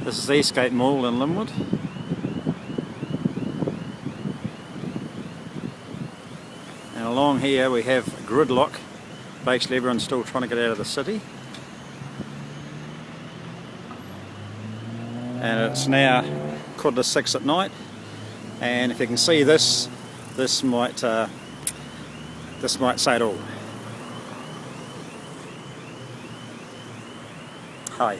This is Eastgate Mall in Linwood. And along here we have gridlock. Basically everyone's still trying to get out of the city. And it's now 5:45 at night. And if you can see this might say it all. Hi.